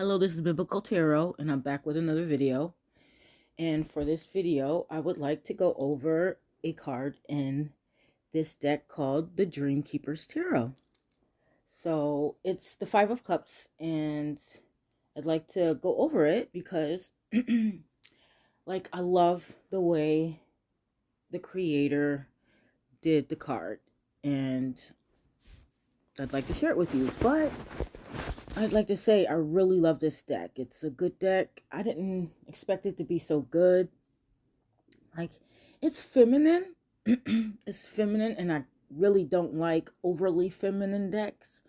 Hello, this is Biblical Tarot, and I'm back with another video. And for this video, I would like to go over a card in this deck called the Dreamkeeper's Tarot. So it's the Five of Cups, and I'd like to go over it because, I love the way the creator did the card, and I'd like to share it with you. But I'd like to say I really love this deck. It's a good deck. I didn't expect it to be so good. Like, it's feminine. It's feminine, and I really don't like overly feminine decks.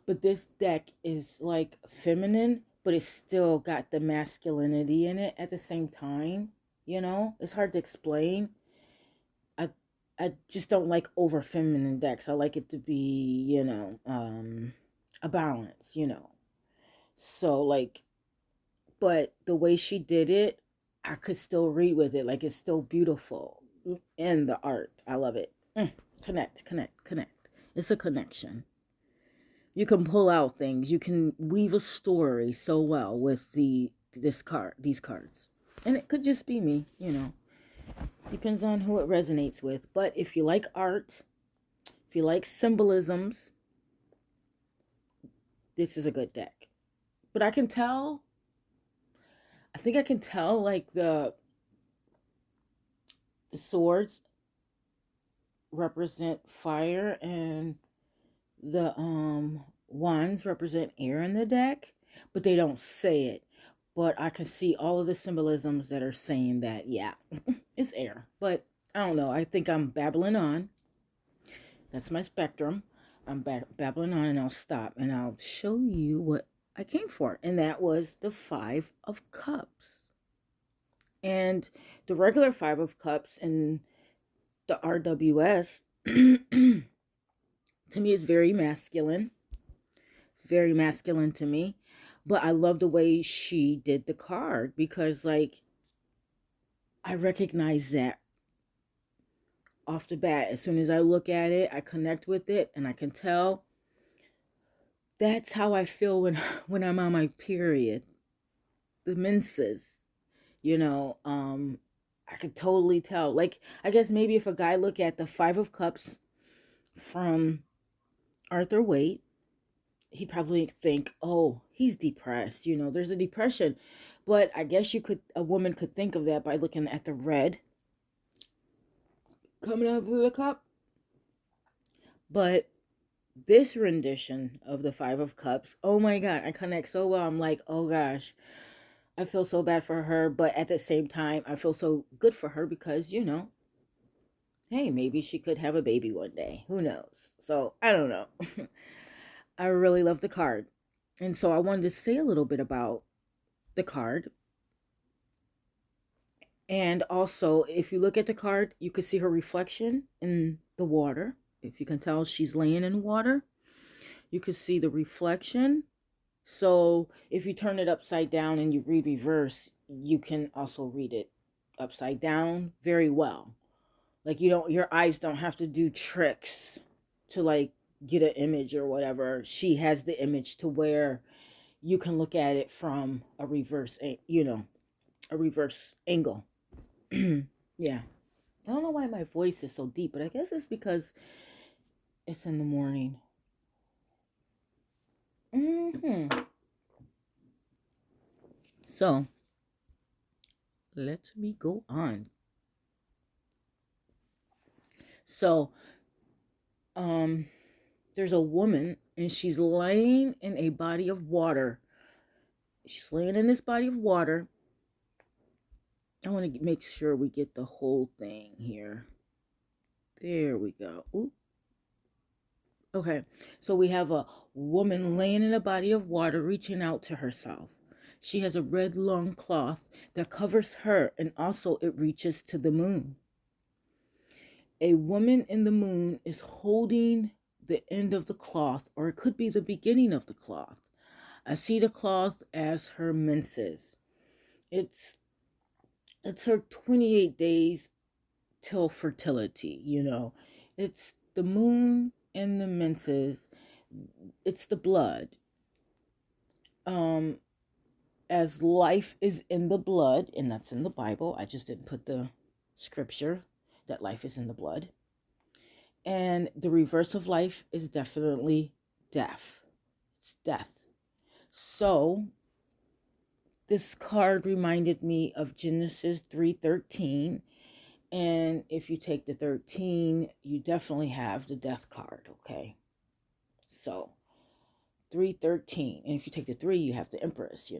But this deck is like feminine, but it's still got the masculinity in it at the same time. It's hard to explain. I I just don't like over feminine decks. I like it to be, a balance. So but the way she did it, I could still read with it. Like, it's still beautiful. And the art, I love it. Connect, connect, connect. It's a connection. You can pull out things. You can weave a story so well with these cards. And it could just be me. Depends on who it resonates with. But if you like art, if you like symbolisms, this is a good deck. But I think I can tell, like, the swords represent fire, and the wands represent air in the deck, but they don't say it. But I can see all of the symbolisms that are saying that, yeah, it's air. But I don't know. I think I'm babbling on. That's my spectrum. I'm babbling on, and I'll stop and I'll show you what I came for. And that was the Five of Cups. And the regular Five of Cups in the RWS to me is very masculine to me. But I love the way she did the card because, like, I recognize that off the bat. As soon as I look at it, I connect with it, and I can tell that's how I feel when I'm on my period. The menses, you know, I could totally tell. Like, I guess maybe if a guy look at the Five of Cups from Arthur Waite, he probably think, oh, he's depressed. There's a depression. But I guess a woman could think of that by looking at the red coming out of the cup. But this rendition of the Five of Cups, oh my God, I connect so well. I'm like, oh gosh, I feel so bad for her. But at the same time, I feel so good for her because, hey, maybe she could have a baby one day. Who knows? So I don't know. I really love the card. And so I wanted to say a little bit about the card. And also, if you look at the card, you could see her reflection in the water. If you can tell, she's laying in water. You could see the reflection. So if you turn it upside down and you read reverse, you can also read it upside down very well. Like, your eyes don't have to do tricks to, like, get an image or whatever. She has the image to where you can look at it from a reverse angle. Yeah. I don't know why my voice is so deep, but I guess it's because it's in the morning. So, let me go on. So, there's a woman, and she's laying in a body of water. She's laying in this body of water. I want to make sure we get the whole thing here. There we go. Ooh. Okay, so we have a woman laying in a body of water, reaching out to herself. She has a red long cloth that covers her, and also it reaches to the moon. A woman in the moon is holding the end of the cloth, or it could be the beginning of the cloth. I see the cloth as her menses. It's her 28 days till fertility. It's the moon and the menses. It's the blood. as life is in the blood, and that's in the Bible. I just didn't put the scripture that life is in the blood. And the reverse of life is definitely death. It's death. So this card reminded me of Genesis 3:13. And if you take the 13, you definitely have the death card, okay? So 3:13. And if you take the 3, you have the Empress,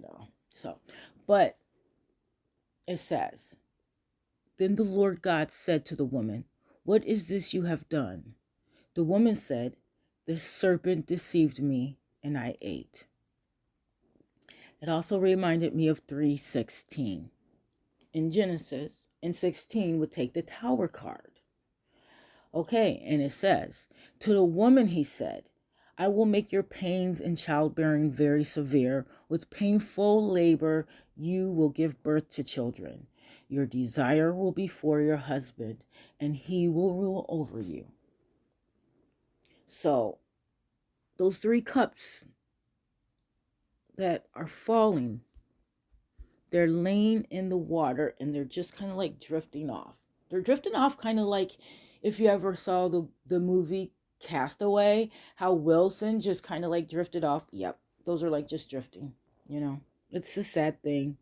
So, but it says, then the Lord God said to the woman, what is this you have done? The woman said, the serpent deceived me and I ate. It also reminded me of 3:16. In Genesis, and 16 would take the Tower card. Okay, and it says, to the woman he said, I will make your pains in childbearing very severe. With painful labor, you will give birth to children. Your desire will be for your husband, and he will rule over you. So, those 3 cups that are falling, they're laying in the water, and they're just kind of like drifting off. They're drifting off kind of like if you ever saw the movie Castaway, how Wilson just kind of like drifted off. Yep, those are like just drifting, It's a sad thing.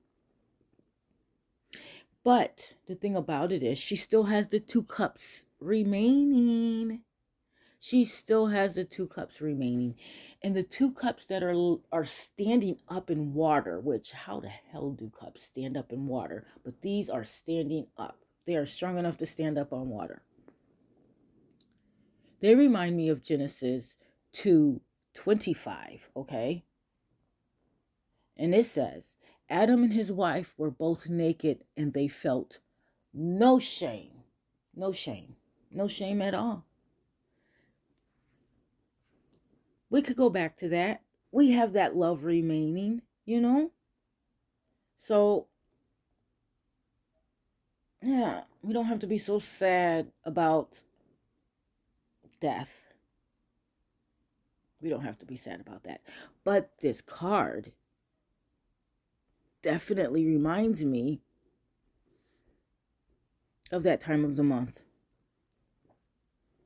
But the thing about it is she still has the 2 cups remaining. She still has the 2 cups remaining. And the 2 cups that are standing up in water, which how the hell do cups stand up in water? But these are standing up. They are strong enough to stand up on water. They remind me of Genesis 2:25, okay? And it says, Adam and his wife were both naked and they felt no shame. No shame. No shame at all. We could go back to that. We have that love remaining, So, yeah, we don't have to be so sad about death. We don't have to be sad about that. But this card definitely reminds me of that time of the month.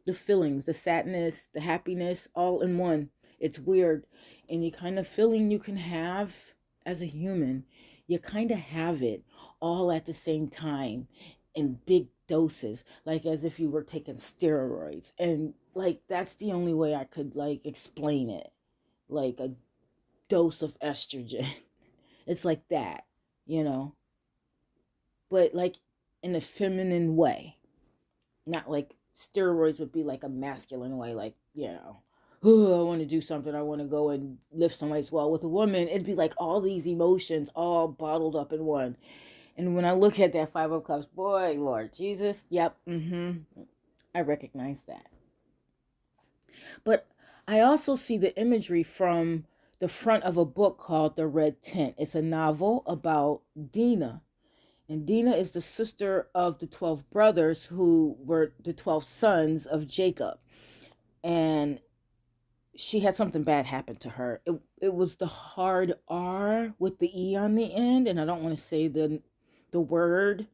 The feelings, the sadness, the happiness, all in one. It's weird. Any kind of feeling you can have as a human, you kind of have it all at the same time in big doses, like as if you were taking steroids. And like that's the only way I could like explain it. Like a dose of estrogen. It's like that, But like in a feminine way. Not like steroids would be like a masculine way, like, oh, I want to do something. I want to go and lift some weights. Well, with a woman, it'd be like all these emotions all bottled up in one. And when I look at that 5 of Cups, boy, Lord Jesus, yep, I recognize that. But I also see the imagery from the front of a book called The Red Tent. It's a novel about Dinah. And Dinah is the sister of the 12 brothers who were the 12 sons of Jacob. And she had something bad happen to her. It was the hard R with the E on the end. And I don't want to say the word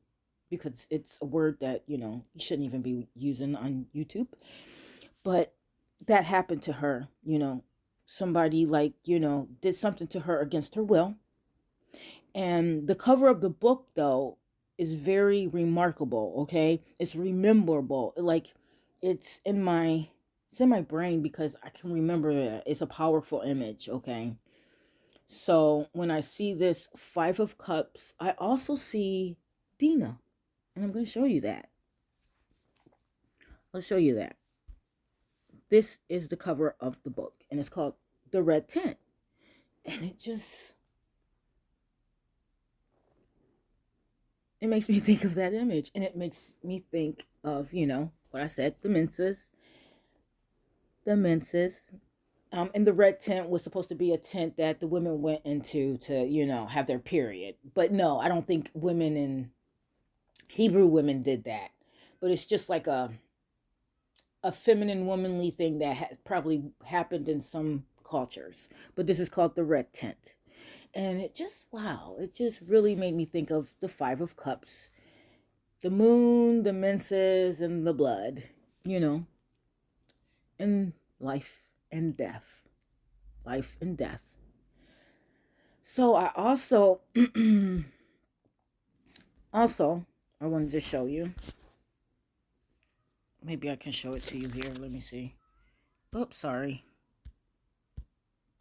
because it's a word that, you shouldn't even be using on YouTube. But that happened to her, Somebody like, did something to her against her will. And the cover of the book, though, is very remarkable, okay? It's rememberable. Like, it's in my brain because I can remember it. It's a powerful image, okay? So when I see this 5 of Cups, I also see Dinah. And I'm going to show you that. I'll show you that. This is the cover of the book, and it's called The Red Tent. And it makes me think of that image, and it makes me think of, what I said, the Menses. And the red tent was supposed to be a tent that the women went into to, have their period. But no, I don't think women in Hebrew women did that. But it's just like a feminine, womanly thing that probably happened in some cultures. But this is called the red tent. And it just, wow, it just really made me think of the Five of Cups, the moon, the menses, and the blood, you know, and life and death. Life and death. So I also, I wanted to show you. Maybe I can show it to you here. Let me see. Oops, sorry.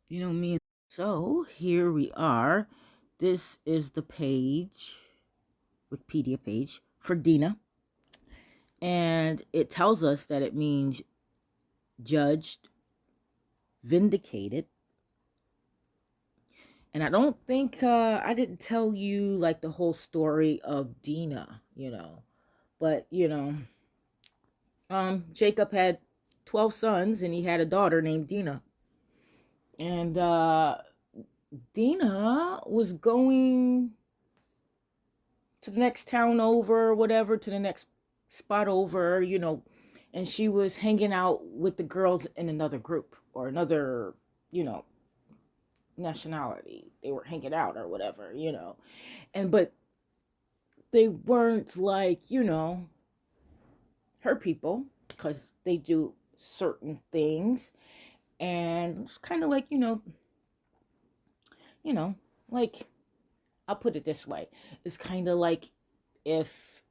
You know me. So here we are. This is the page, Wikipedia page for Dinah. And it tells us that it means judged, vindicated. And I don't think, I didn't tell you like the whole story of Dinah, but Jacob had 12 sons and he had a daughter named Dinah. And Dinah was going to the next town over, whatever, to the next spot over, and she was hanging out with the girls in another group or another, nationality. They were hanging out or whatever, but they weren't like, her people, because they do certain things. And it's kind of like, like, I'll put it this way. It's kind of like if,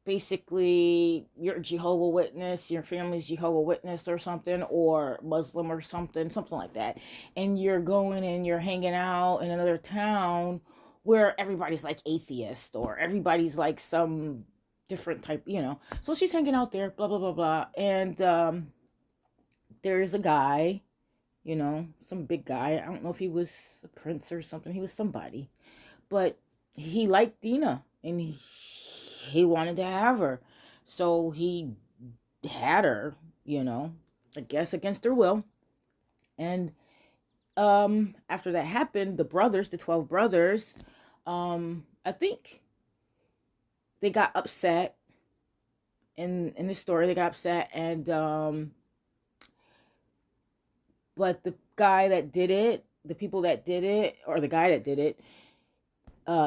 basically you're Jehovah Witness, your family's Jehovah Witness or something, or Muslim or something like that. And you're going and you're hanging out in another town where everybody's like atheist or everybody's like some different type, So she's hanging out there, blah, blah, blah, blah. And there's a guy, some big guy. I don't know if he was a prince or something. He was somebody. But he liked Dinah and he wanted to have her. So he had her, I guess against her will. And after that happened, the 12 brothers, I think they got upset. In the story, they got upset, and but the guy that did it, the people that did it, or the guy that did it,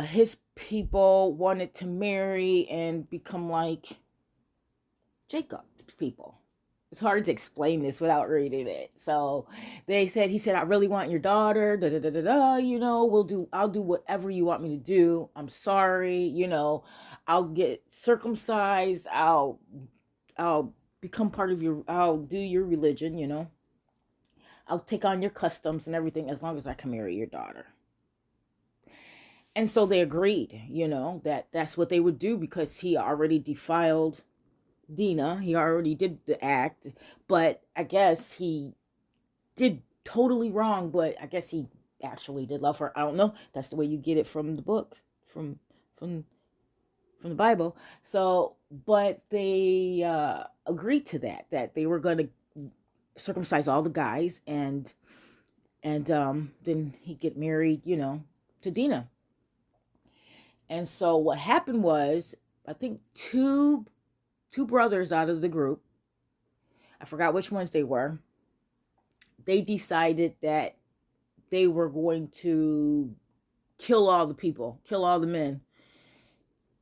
his people wanted to marry and become like Jacob's people. It's hard to explain this without reading it. So he said, I really want your daughter, da da da da da, I'll do whatever you want me to do. I'm sorry, I'll get circumcised, I'll become part of I'll do your religion, I'll take on your customs and everything as long as I can marry your daughter. And so they agreed, that's what they would do because he already defiled Dinah. He already did the act, but I guess he did totally wrong, but I guess he actually did love her. I don't know. That's the way you get it from the book, from the Bible. So, but they agreed to that they were going to circumcise all the guys and then he'd get married, to Dinah. And so what happened was, I think two brothers out of the group, I forgot which ones they were, they decided that they were going to kill all the people, kill all the men,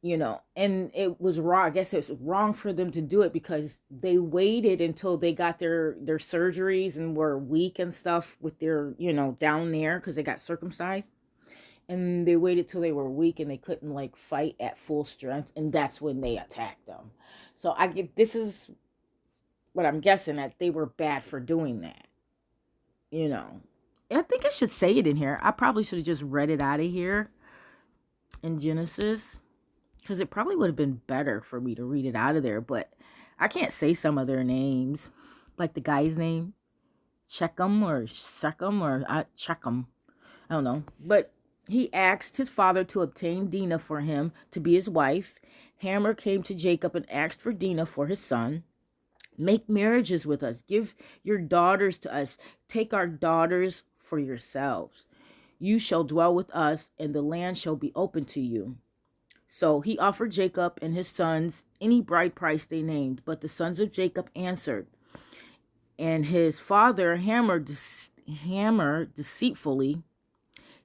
and it was wrong. I guess it was wrong for them to do it because they waited until they got their surgeries and were weak and stuff with their, down there because they got circumcised. And they waited till they were weak and they couldn't like fight at full strength. And that's when they attacked them. So this is what I'm guessing, that they were bad for doing that. I think I should say it in here. I probably should have just read it out of here in Genesis, because it probably would have been better for me to read it out of there. But I can't say some of their names, like the guy's name, Shechem or Shechem. I don't know. But he asked his father to obtain Dinah for him to be his wife. Hamor came to Jacob and asked for Dinah for his son. Make marriages with us. Give your daughters to us. Take our daughters for yourselves. You shall dwell with us, and the land shall be open to you. So he offered Jacob and his sons any bride price they named. But the sons of Jacob answered. And his father Hamor Hamor deceitfully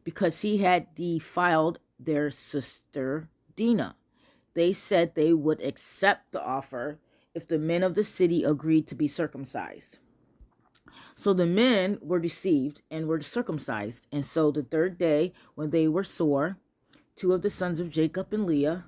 because he had defiled their sister Dinah. They said they would accept the offer if the men of the city agreed to be circumcised. So the men were deceived and were circumcised. And so the third day, when they were sore, two of the sons of Jacob and Leah,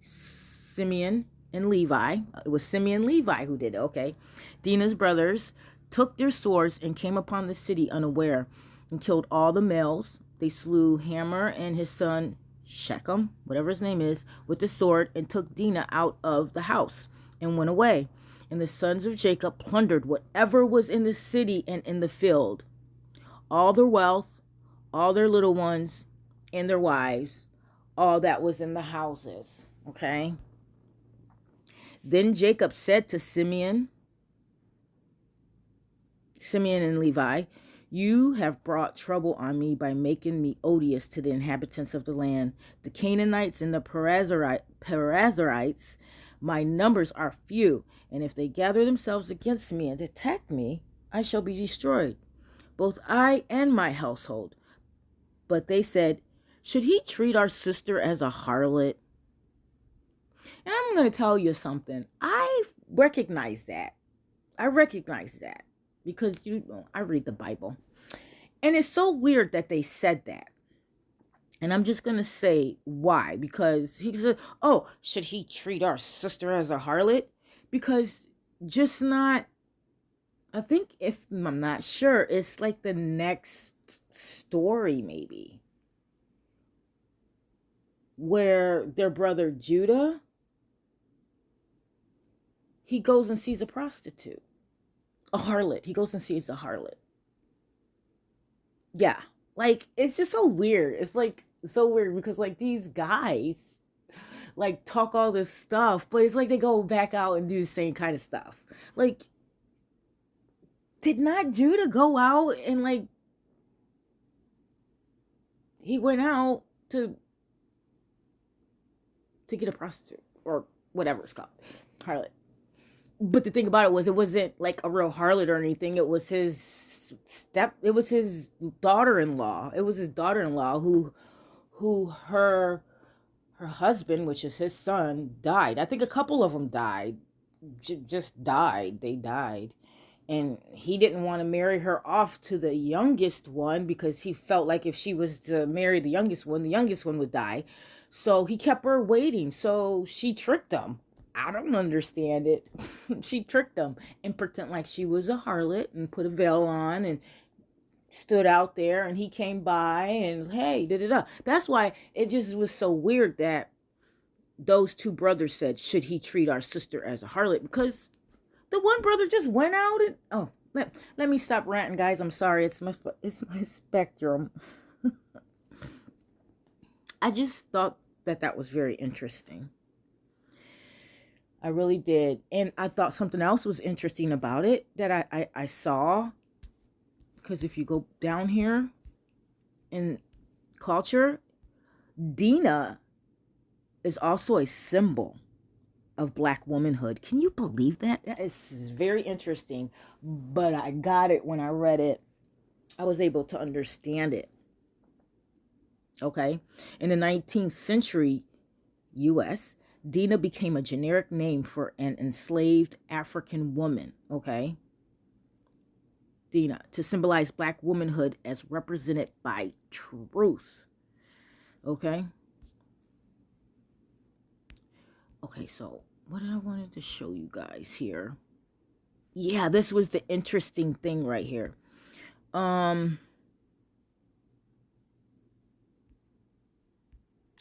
Simeon and Levi, it was Simeon and Levi who did it, okay, Dinah's brothers, took their swords and came upon the city unaware and killed all the males. They slew Hamor and his son Shechem, whatever his name is, with the sword, and took Dinah out of the house and went away. And the sons of Jacob plundered whatever was in the city and in the field, all their wealth, all their little ones, and their wives, all that was in the houses. Okay. Then Jacob said to Simeon and Levi, "You have brought trouble on me by making me odious to the inhabitants of the land. The Canaanites and the Perizzerites, my numbers are few, and if they gather themselves against me and attack me, I shall be destroyed, both I and my household." But they said, "Should he treat our sister as a harlot?" And I'm going to tell you something. I recognize that. Because I read the Bible. And it's so weird that they said that. And I'm just going to say why. Because he said, "Oh, should he treat our sister as a harlot?" Because just not, I think, if I'm not sure, it's like the next story maybe, where their brother Judah, he goes and sees a prostitute, a harlot. He goes and sees a harlot. Yeah, like, it's just so weird. It's like so weird because like these guys like talk all this stuff, but it's like they go back out and do the same kind of stuff. Like, did not Judah go out and like, he went out to get a prostitute or whatever it's called, harlot. But the thing about it was, it wasn't like a real harlot or anything. It was his daughter-in-law. It was his daughter-in-law who her husband, which is his son, died. I think a couple of them died. Just died. They died. And he didn't want to marry her off to the youngest one because he felt like if she was to marry the youngest one would die. So he kept her waiting. So she tricked him. I don't understand it. She tricked him and pretended like she was a harlot and put a veil on and stood out there, and he came by and, hey, da-da-da. That's why it just was so weird that those two brothers said, "Should he treat our sister as a harlot?" Because the one brother just went out and, oh, let me stop ranting, guys. I'm sorry. It's my spectrum. I just thought that was very interesting. I really did. And I thought something else was interesting about it that I saw. Because if you go down here in culture, Dinah is also a symbol of Black womanhood. Can you believe that? That is very interesting. But I got it when I read it. I was able to understand it. Okay. In the 19th century U.S., Dinah became a generic name for an enslaved African woman, okay? Dinah, to symbolize Black womanhood as represented by truth, okay? Okay, so what did I wanted to show you guys here? Yeah, this was the interesting thing right here.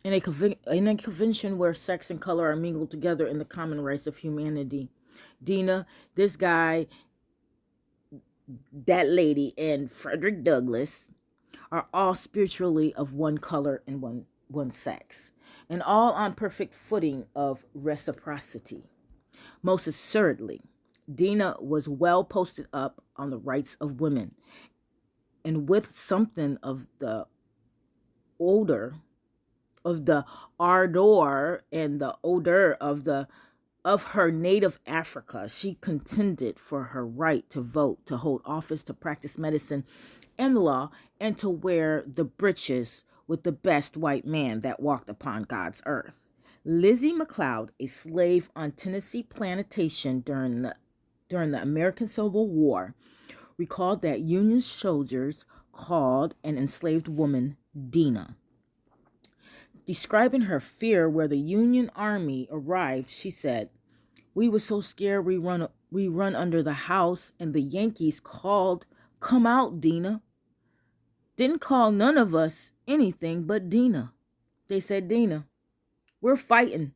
In a convention where sex and color are mingled together in the common rights of humanity, Dinah, this guy, that lady, and Frederick Douglass are all spiritually of one color and one sex, and all on perfect footing of reciprocity. Most assuredly, Dinah was well posted up on the rights of women, and with something of the ardor and the odor of the of her native Africa. She contended for her right to vote, to hold office, to practice medicine and law, and to wear the breeches with the best white man that walked upon God's earth. Lizzie McLeod, a slave on Tennessee plantation during the American Civil War, recalled that Union soldiers called an enslaved woman Dinah. Describing her fear where the Union Army arrived, she said, "We were so scared we run under the house, and the Yankees called, 'Come out, Dinah.' Didn't call none of us anything but Dinah. They said, 'Dinah, we're fighting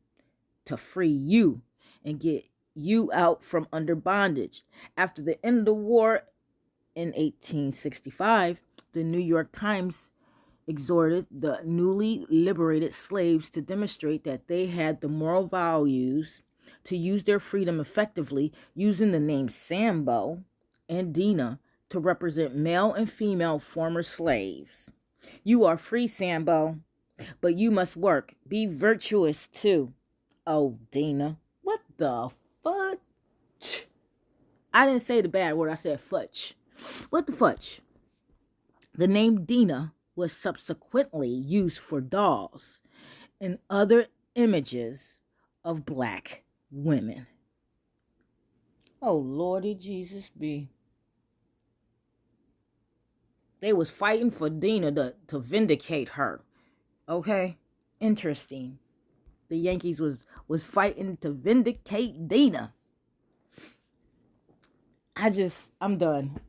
to free you and get you out from under bondage.'" After the end of the war in 1865, the New York Times exhorted the newly liberated slaves to demonstrate that they had the moral values to use their freedom effectively, using the names Sambo and Dinah to represent male and female former slaves. "You are free, Sambo, but you must work. Be virtuous too." Oh, Dinah, what the fudge? I didn't say the bad word, I said fudge. What the fudge? The name Dinah was subsequently used for dolls and other images of black women. Oh, Lordy Jesus be. They was fighting for Dinah to vindicate her. Okay? Interesting. The Yankees was fighting to vindicate Dinah. I'm done.